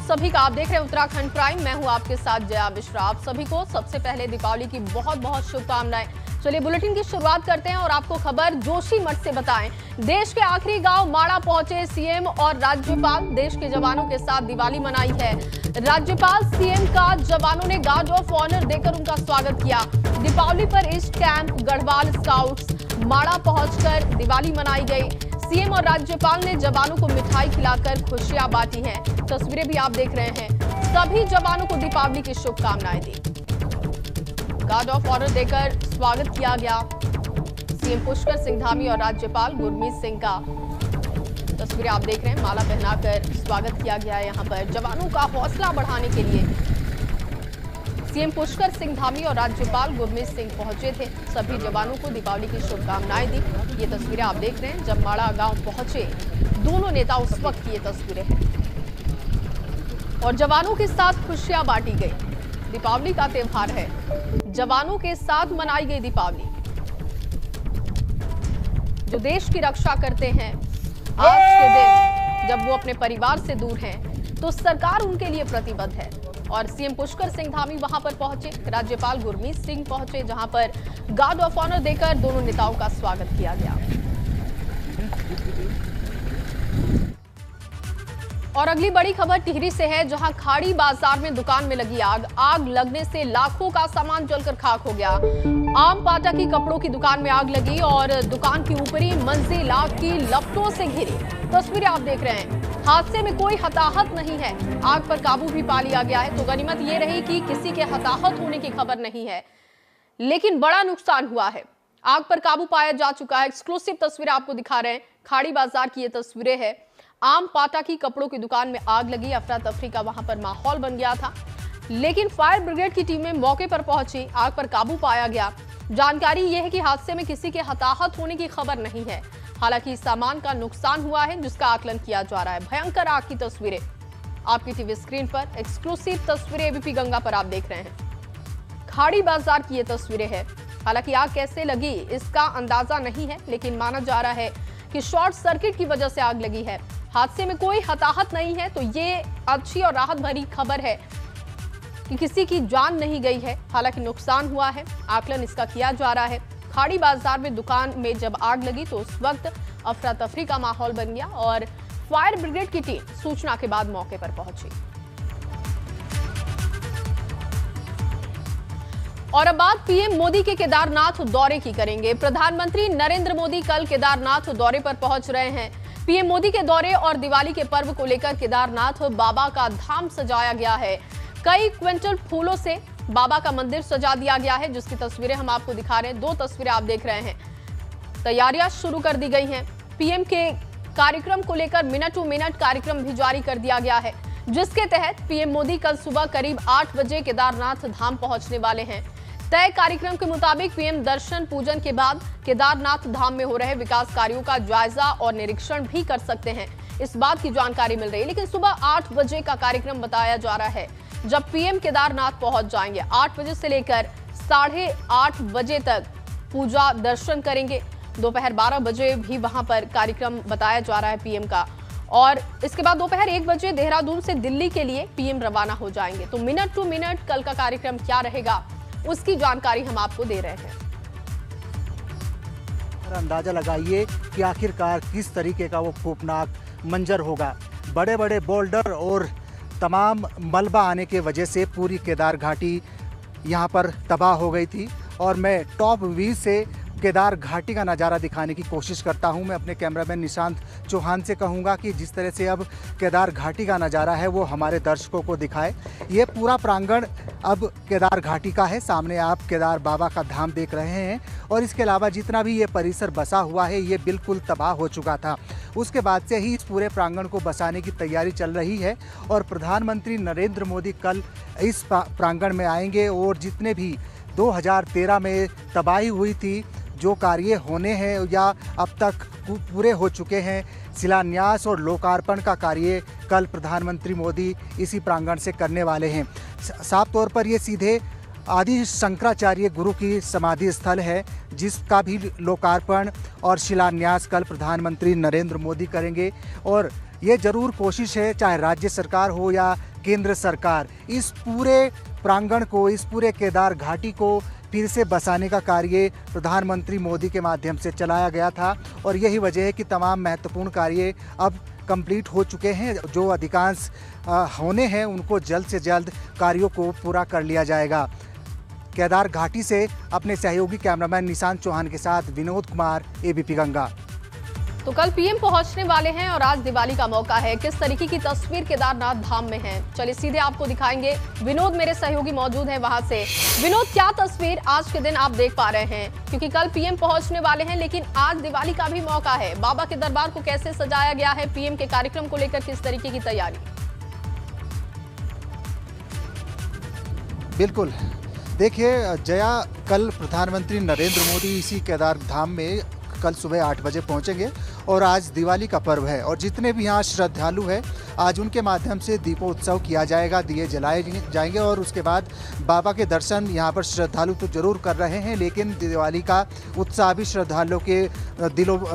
सभी का। आप देख रहे हैं उत्तराखंड प्राइम, मैं हूं आपके साथ जया मिश्रा। आप सभी को सबसे पहले दीपावली की बहुत बहुत शुभकामनाएं। चलिए बुलेटिन की शुरुआत करते हैं और आपको खबर जोशीमठ से बताएं। देश के आखिरी गांव माड़ा पहुंचे सीएम और राज्यपाल। देश के जवानों के साथ दिवाली मनाई है। राज्यपाल सीएम का जवानों ने गार्ड ऑफ ऑनर देकर उनका स्वागत किया। दीपावली पर ईस्ट कैंप गढ़वाल स्काउट्स माड़ा पहुंचकर दिवाली मनाई गई। सीएम और राज्यपाल ने जवानों को मिठाई खिलाकर खुशियां बांटी हैं। तस्वीरें भी आप देख रहे हैं। सभी जवानों को दीपावली की शुभकामनाएं दी। गार्ड ऑफ ऑनर देकर स्वागत किया गया। सीएम पुष्कर सिंह धामी और राज्यपाल गुरमीत सिंह का तस्वीरें आप देख रहे हैं। माला पहनाकर स्वागत किया गया। यहाँ पर जवानों का हौसला बढ़ाने के लिए सीएम पुष्कर सिंह धामी और राज्यपाल गुरमीत सिंह पहुंचे थे। सभी जवानों को दीपावली की शुभकामनाएं दी। ये तस्वीरें आप देख रहे हैं। जब माड़ा गांव पहुंचे दोनों नेता, उस वक्त की ये तस्वीरें हैं और जवानों के साथ खुशियां बांटी गई। दीपावली का त्योहार है, जवानों के साथ मनाई गई दीपावली। जो देश की रक्षा करते हैं, आज के दिन जब वो अपने परिवार से दूर हैं, तो सरकार उनके लिए प्रतिबद्ध है। और सीएम पुष्कर सिंह धामी वहां पर पहुंचे, राज्यपाल गुरमीत सिंह पहुंचे, जहां पर गार्ड ऑफ ऑनर देकर दोनों नेताओं का स्वागत किया गया। और अगली बड़ी खबर टिहरी से है, जहां खाड़ी बाजार में दुकान में लगी आग। आग लगने से लाखों का सामान जलकर खाक हो गया। आम पाटा की कपड़ों की दुकान में आग लगी और दुकान की ऊपरी मंजिल आग की लपटों से घिरी। तस्वीरें आप देख रहे हैं। हादसे में कोई हताहत नहीं है। आग पर काबू भी पा लिया गया है। तो गनीमत ये रही कि किसी के हताहत होने की खबर नहीं है, लेकिन बड़ा नुकसान हुआ है। आग पर काबू पाया जा चुका है। एक्सक्लूसिव तस्वीरें आपको दिखा रहे हैं। खाड़ी बाजार की ये तस्वीरें हैं। आम पाटा की कपड़ों की दुकान में आग लगी। अफरा तफरी का वहां पर माहौल बन गया था, लेकिन फायर ब्रिगेड की टीमें मौके पर पहुंची। आग पर काबू पाया गया। जानकारी यह है कि हादसे में किसी के हताहत होने की खबर नहीं है। हालांकि सामान का नुकसान हुआ है, जिसका आकलन किया जा रहा है। भयंकर आग की तस्वीरें आपकी टीवी स्क्रीन पर। एक्सक्लूसिव तस्वीरें एबीपी गंगा पर आप देख रहे हैं। खाड़ी बाजार की ये तस्वीरें हैं। हालांकि आग कैसे लगी इसका अंदाजा नहीं है, लेकिन माना जा रहा है कि शॉर्ट सर्किट की वजह से आग लगी है। हादसे में कोई हताहत नहीं है, तो ये अच्छी और राहत भरी खबर है कि किसी की जान नहीं गई है। हालांकि नुकसान हुआ है, आकलन इसका किया जा रहा है। खाड़ी बाजार में दुकान में जब आग लगी तो उस वक्त अफरा तफरी का माहौल बन गया और फायर ब्रिगेड की टीम सूचना के बाद मौके पर पहुंची। और अब बात पीएम मोदी के केदारनाथ दौरे की करेंगे। प्रधानमंत्री नरेंद्र मोदी कल केदारनाथ दौरे पर पहुंच रहे हैं। पीएम मोदी के दौरे और दिवाली के पर्व को लेकर केदारनाथ बाबा का धाम सजाया गया है। कई क्विंटल फूलों से बाबा का मंदिर सजा दिया गया है, जिसकी तस्वीरें हम आपको दिखा रहे हैं। दो तस्वीरें आप देख रहे हैं। तैयारियां शुरू कर दी गई हैं। पीएम के कार्यक्रम को लेकर मिनट टू मिनट कार्यक्रम भी जारी कर दिया गया है, जिसके तहत पीएम मोदी कल सुबह करीब 8 बजे केदारनाथ धाम पहुंचने वाले हैं। तय कार्यक्रम के मुताबिक पीएम दर्शन पूजन के बाद केदारनाथ धाम में हो रहे विकास कार्यों का जायजा और निरीक्षण भी कर सकते हैं। इस बात की जानकारी मिल रही है, लेकिन सुबह 8 बजे का कार्यक्रम बताया जा रहा है, जब पीएम केदारनाथ पहुंच जाएंगे। 8 बजे से लेकर 8:30 बजे तक पूजा दर्शन करेंगे। दोपहर 12 बजे भी वहां पर कार्यक्रम बताया जा रहा है पीएम का। और इसके बाद दोपहर 1 बजे देहरादून से दिल्ली के लिए पीएम रवाना हो जाएंगे। तो मिनट टू मिनट कल का कार्यक्रम क्या रहेगा, उसकी जानकारी हम आपको दे रहे हैं। अंदाजा लगाइए कि आखिरकार किस तरीके का वो खौफनाक मंजर होगा। बड़े बड़े बोल्डर और तमाम मलबा आने के वजह से पूरी केदार घाटी यहाँ पर तबाह हो गई थी। और मैं टॉप व्यू से केदार घाटी का नज़ारा दिखाने की कोशिश करता हूँ। मैं अपने कैमरामैन निशांत चौहान से कहूँगा कि जिस तरह से अब केदार घाटी का नज़ारा है वो हमारे दर्शकों को दिखाए। ये पूरा प्रांगण अब केदार घाटी का है। सामने आप केदार बाबा का धाम देख रहे हैं और इसके अलावा जितना भी ये परिसर बसा हुआ है ये बिल्कुल तबाह हो चुका था। उसके बाद से ही इस पूरे प्रांगण को बसाने की तैयारी चल रही है और प्रधानमंत्री नरेंद्र मोदी कल इस प्रांगण में आएंगे और जितने भी 2013 में तबाही हुई थी, जो कार्य होने हैं या अब तक पूरे हो चुके हैं, शिलान्यास और लोकार्पण का कार्य कल प्रधानमंत्री मोदी इसी प्रांगण से करने वाले हैं। साफ तौर पर ये सीधे आदि शंकराचार्य गुरु की समाधि स्थल है, जिसका भी लोकार्पण और शिलान्यास कल प्रधानमंत्री नरेंद्र मोदी करेंगे। और ये जरूर कोशिश है, चाहे राज्य सरकार हो या केंद्र सरकार इस पूरे प्रांगण को, इस पूरे केदार घाटी को फिर से बसाने का कार्य प्रधानमंत्री मोदी के माध्यम से चलाया गया था और यही वजह है कि तमाम महत्वपूर्ण कार्य अब कंप्लीट हो चुके हैं। जो अधिकांश होने हैं उनको जल्द से जल्द कार्यों को पूरा कर लिया जाएगा। केदार घाटी से अपने सहयोगी कैमरामैन निशांत चौहान के साथ विनोद कुमार, एबीपी गंगा। तो कल पीएम पहुंचने वाले हैं और आज दिवाली का मौका है। किस तरीके की तस्वीर केदारनाथ धाम में है, चलिए सीधे आपको दिखाएंगे। विनोद मेरे सहयोगी मौजूद है वहां से। विनोद, क्या तस्वीर आज के दिन आप देख पा रहे हैं, क्योंकि कल पीएम पहुंचने वाले हैं लेकिन आज दिवाली का भी मौका है। बाबा के दरबार को कैसे सजाया गया है, पीएम के कार्यक्रम को लेकर किस तरीके की तैयारी? बिल्कुल, देखिए जया, कल प्रधानमंत्री नरेंद्र मोदी इसी केदार धाम में कल सुबह 8 बजे पहुंचेंगे और आज दिवाली का पर्व है और जितने भी यहाँ श्रद्धालु हैं आज उनके माध्यम से दीपोत्सव किया जाएगा, दिए जलाए जाएंगे और उसके बाद बाबा के दर्शन यहाँ पर श्रद्धालु तो जरूर कर रहे हैं, लेकिन दिवाली का उत्साह भी श्रद्धालुओं के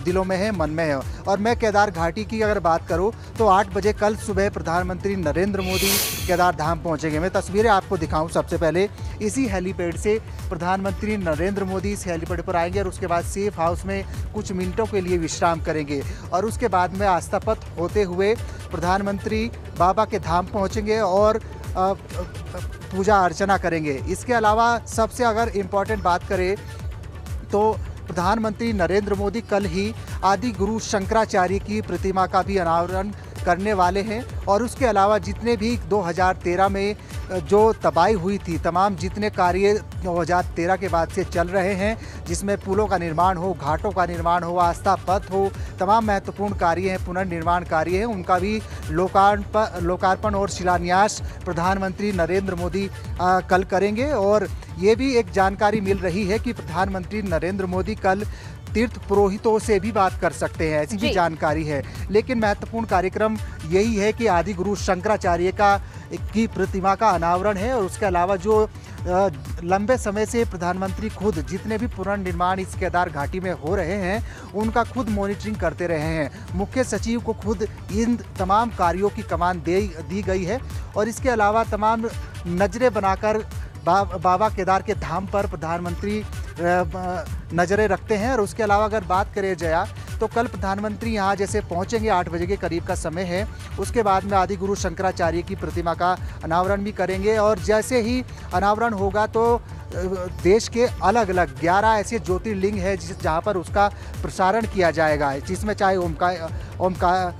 दिलों में है, मन में है। और मैं केदार घाटी की अगर बात करूँ तो 8 बजे कल सुबह प्रधानमंत्री नरेंद्र मोदी केदार धाम पहुँचेंगे। मैं तस्वीरें आपको दिखाऊँ। सबसे पहले इसी हेलीपैड से प्रधानमंत्री नरेंद्र मोदी इस हेलीपैड पर आएंगे और उसके बाद सेफ हाउस में कुछ मिनटों के लिए विश्राम करेंगे और उसके बाद में आस्था पथ होते हुए प्रधानमंत्री बाबा के धाम पहुंचेंगे और पूजा अर्चना करेंगे। इसके अलावा सबसे अगर इम्पोर्टेंट बात करें तो प्रधानमंत्री नरेंद्र मोदी कल ही आदि गुरु शंकराचार्य की प्रतिमा का भी अनावरण करने वाले हैं और उसके अलावा जितने भी 2013 में जो तबाही हुई थी, तमाम जितने कार्य 2013 के बाद से चल रहे हैं, जिसमें पुलों का निर्माण हो, घाटों का निर्माण हो, आस्था पथ हो, तमाम महत्वपूर्ण कार्य हैं, पुनर्निर्माण कार्य हैं, उनका भी लोकार्पण और शिलान्यास प्रधानमंत्री नरेंद्र मोदी कल करेंगे। और ये भी एक जानकारी मिल रही है कि प्रधानमंत्री नरेंद्र मोदी कल तीर्थ पुरोहितों से भी बात कर सकते हैं, ऐसी भी जानकारी है। लेकिन महत्वपूर्ण कार्यक्रम यही है कि आदि गुरु शंकराचार्य की प्रतिमा का अनावरण है और उसके अलावा जो लंबे समय से प्रधानमंत्री खुद जितने भी पुनर्निर्माण इस केदार घाटी में हो रहे हैं उनका खुद मॉनिटरिंग करते रहे हैं। मुख्य सचिव को खुद इन तमाम कार्यों की कमान दी गई है और इसके अलावा तमाम नजरें बनाकर बाबा केदार के धाम पर प्रधानमंत्री नज़रें रखते हैं। और उसके अलावा अगर बात करें जया, तो कल प्रधानमंत्री यहाँ जैसे पहुँचेंगे 8 बजे के करीब का समय है, उसके बाद में आदि गुरु शंकराचार्य की प्रतिमा का अनावरण भी करेंगे और जैसे ही अनावरण होगा तो देश के अलग अलग 11 ऐसे ज्योतिर्लिंग है जहाँ पर उसका प्रसारण किया जाएगा, जिसमें चाहे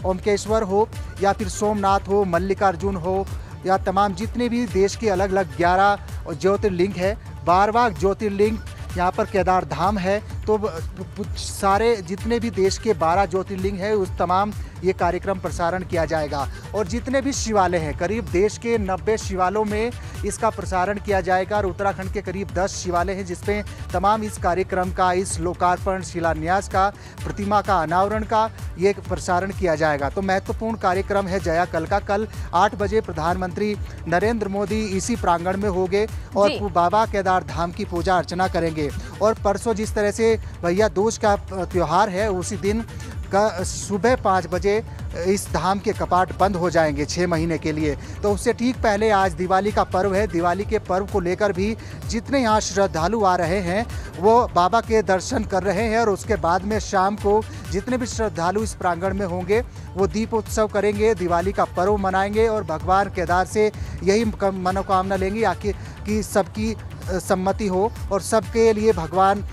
ओमकेश्वर हो या फिर सोमनाथ हो, मल्लिकार्जुन हो या तमाम जितने भी देश के अलग अलग 11 ज्योतिर्लिंग है, 12वां ज्योतिर्लिंग यहाँ पर केदार धाम है। तो सारे जितने भी देश के 12 ज्योतिर्लिंग है उस तमाम ये कार्यक्रम प्रसारण किया जाएगा और जितने भी शिवालय हैं, करीब देश के 90 शिवालयों में इसका प्रसारण किया जाएगा और उत्तराखंड के करीब 10 शिवालय हैं जिसमें तमाम इस कार्यक्रम का, इस लोकार्पण शिलान्यास का, प्रतिमा का अनावरण का ये प्रसारण किया जाएगा। तो महत्वपूर्ण कार्यक्रम है जया कल का। कल 8 बजे प्रधानमंत्री नरेंद्र मोदी इसी प्रांगण में होंगे और बाबा केदार धाम की पूजा अर्चना करेंगे और परसों जिस तरह से भैया दूज का त्यौहार है उसी दिन का सुबह 5 बजे इस धाम के कपाट बंद हो जाएंगे 6 महीने के लिए। तो उससे ठीक पहले आज दिवाली का पर्व है। दिवाली के पर्व को लेकर भी जितने यहाँ श्रद्धालु आ रहे हैं वो बाबा के दर्शन कर रहे हैं और उसके बाद में शाम को जितने भी श्रद्धालु इस प्रांगण में होंगे वो दीपोत्सव करेंगे, दिवाली का पर्व मनाएंगे और भगवान केदार से यही मनोकामना लेंगे आखिर कि सबकी सम्मति हो और सबके लिए भगवान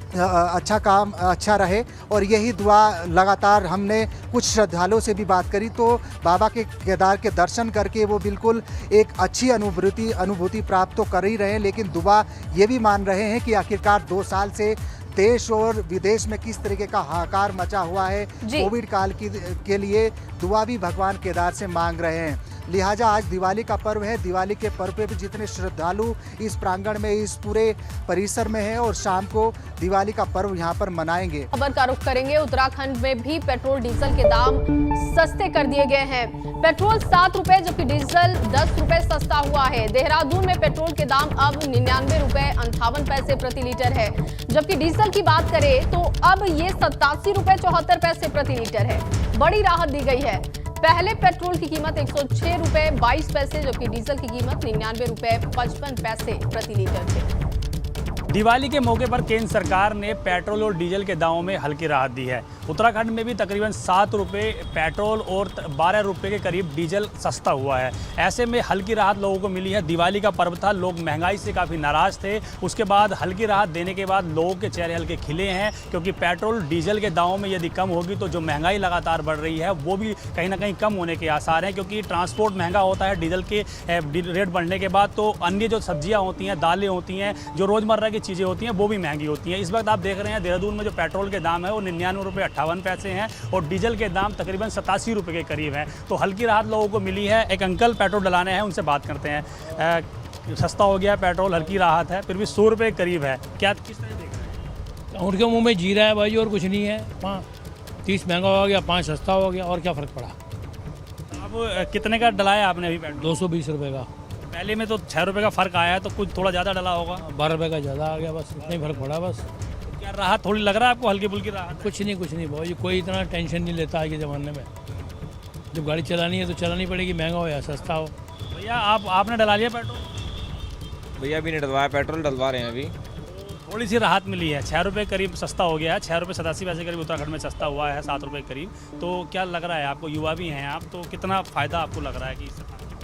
अच्छा काम अच्छा रहे। और यही दुआ लगातार हमने कुछ श्रद्धालुओं से भी बात करी तो बाबा के केदार के दर्शन करके वो बिल्कुल एक अच्छी अनुभूति प्राप्त तो कर ही रहे हैं, लेकिन दुआ ये भी मान रहे हैं कि आखिरकार 2 साल से देश और विदेश में किस तरीके का हाहाकार मचा हुआ है कोविड काल के लिए दुआ भी भगवान केदार से मांग रहे हैं। लिहाजा आज दिवाली का पर्व है। दिवाली के पर्व पे भी जितने श्रद्धालु इस प्रांगण में, इस पूरे परिसर में हैं और शाम को दिवाली का पर्व यहाँ पर मनाएंगे। खबर का रुख करेंगे। उत्तराखंड में भी पेट्रोल डीजल के दाम सस्ते कर दिए गए हैं। पेट्रोल 7 रुपए जबकि डीजल 10 रुपए सस्ता हुआ है। देहरादून में पेट्रोल के दाम अब 99 रुपए 58 पैसे प्रति लीटर है, जबकि डीजल की बात करें तो अब ये 87 रुपए 74 पैसे प्रति लीटर है। बड़ी राहत दी गई है। पहले पेट्रोल की कीमत 106 रुपए 22 पैसे जबकि डीजल की कीमत 99 रुपए 55 पैसे प्रति लीटर थी। दिवाली के मौके पर केंद्र सरकार ने पेट्रोल और डीजल के दामों में हल्की राहत दी है। उत्तराखंड में भी तकरीबन 7 रुपये पेट्रोल और 12 रुपये के करीब डीजल सस्ता हुआ है। ऐसे में हल्की राहत लोगों को मिली है। दिवाली का पर्व था, लोग महंगाई से काफ़ी नाराज़ थे। उसके बाद हल्की राहत देने के बाद लोगों के चेहरे हल्के खिले हैं, क्योंकि पेट्रोल डीजल के दामों में यदि कम होगी तो जो महंगाई लगातार बढ़ रही है वो भी कहीं ना कहीं कम होने के आसार हैं, क्योंकि ट्रांसपोर्ट महंगा होता है डीजल के रेट बढ़ने के बाद। तो अन्य जो सब्जियाँ होती हैं, दालें होती हैं, जो रोज़मर्रा की चीज़ें होती हैं वो भी महंगी होती हैं। इस वक्त आप देख रहे हैं देहरादून में जो पेट्रोल के दाम है वो 99 रुपये 58 पैसे हैं और डीजल के दाम तकरीबन 87 रुपये के करीब हैं। तो हल्की राहत लोगों को मिली है। एक अंकल पेट्रोल डलाने हैं, उनसे बात करते हैं। सस्ता हो गया पेट्रोल, हल्की राहत है, फिर भी 100 रुपये करीब है, क्या किस तरह देख रहे हैं? उनके मुंह में जीरा है भाई, और कुछ नहीं है। 30 महंगा हो गया, 5 सस्ता हो गया, और क्या फ़र्क पड़ा। अब कितने का डलाया आपने अभी पेट्रोल? 220 रुपये का। पहले में तो 6 रुपये का फ़र्क आया है, तो कुछ थोड़ा ज़्यादा डला होगा। 12 रुपये का ज़्यादा आ गया, बस इतना ही फ़र्क पड़ा बस। क्या राहत थोड़ी लग रहा है आपको, हल्की फुल्की राहत? कुछ नहीं भाई, कोई इतना टेंशन नहीं लेता आज के ज़माने में। जब गाड़ी चलानी है तो चलानी पड़ेगी, महंगा हो या सस्ता हो। भैया आपने डला लिया पेट्रोल? भैया अभी नहीं डलवाया, पेट्रोल डलवा रहे हैं अभी। थोड़ी सी राहत मिली है, 6 रुपये करीब सस्ता हो गया है। 6 रुपये 87 पैसे करीब उत्तराखंड में सस्ता हुआ है, 7 रुपये करीब। तो क्या लग रहा है आपको, युवा भी हैं आप, तो कितना फ़ायदा आपको लग रहा है कि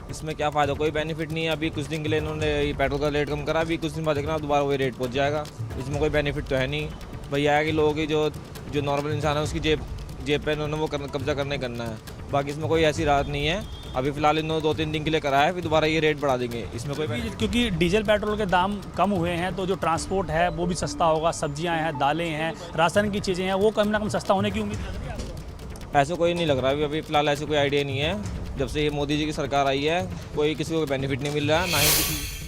इसमें क्या फ़ायदा, कोई बेनिफिट नहीं है। अभी कुछ दिन के लिए इन्होंने ये पेट्रोल का रेट कम करा, अभी कुछ दिन बाद देखना दोबारा वही रेट पहुंच जाएगा। इसमें कोई बेनिफिट तो है नहीं। भैया है कि लोगों की जो नॉर्मल इंसान है उसकी जेब पे इन्होंने वो कब्जा करना है। बाकी इसमें कोई ऐसी राहत नहीं है। अभी फिलहाल इन्होंने 2-3 दिन के लिए करा है, फिर दोबारा ये रेट बढ़ा देंगे। इसमें कोई क्योंकि डीजल पेट्रोल के दाम कम हुए हैं तो जो ट्रांसपोर्ट है वो भी सस्ता होगा। सब्जियां हैं, दालें हैं, राशन की चीज़ें हैं, वो कम ना कम सस्ता होने की उम्मीद लग रही है आपको? ऐसा कोई नहीं लग रहा अभी फिलहाल, ऐसे कोई आइडिया नहीं है। जब से ये मोदी जी की सरकार आई है कोई किसी को बेनिफिट नहीं मिल रहा, ना ही किसी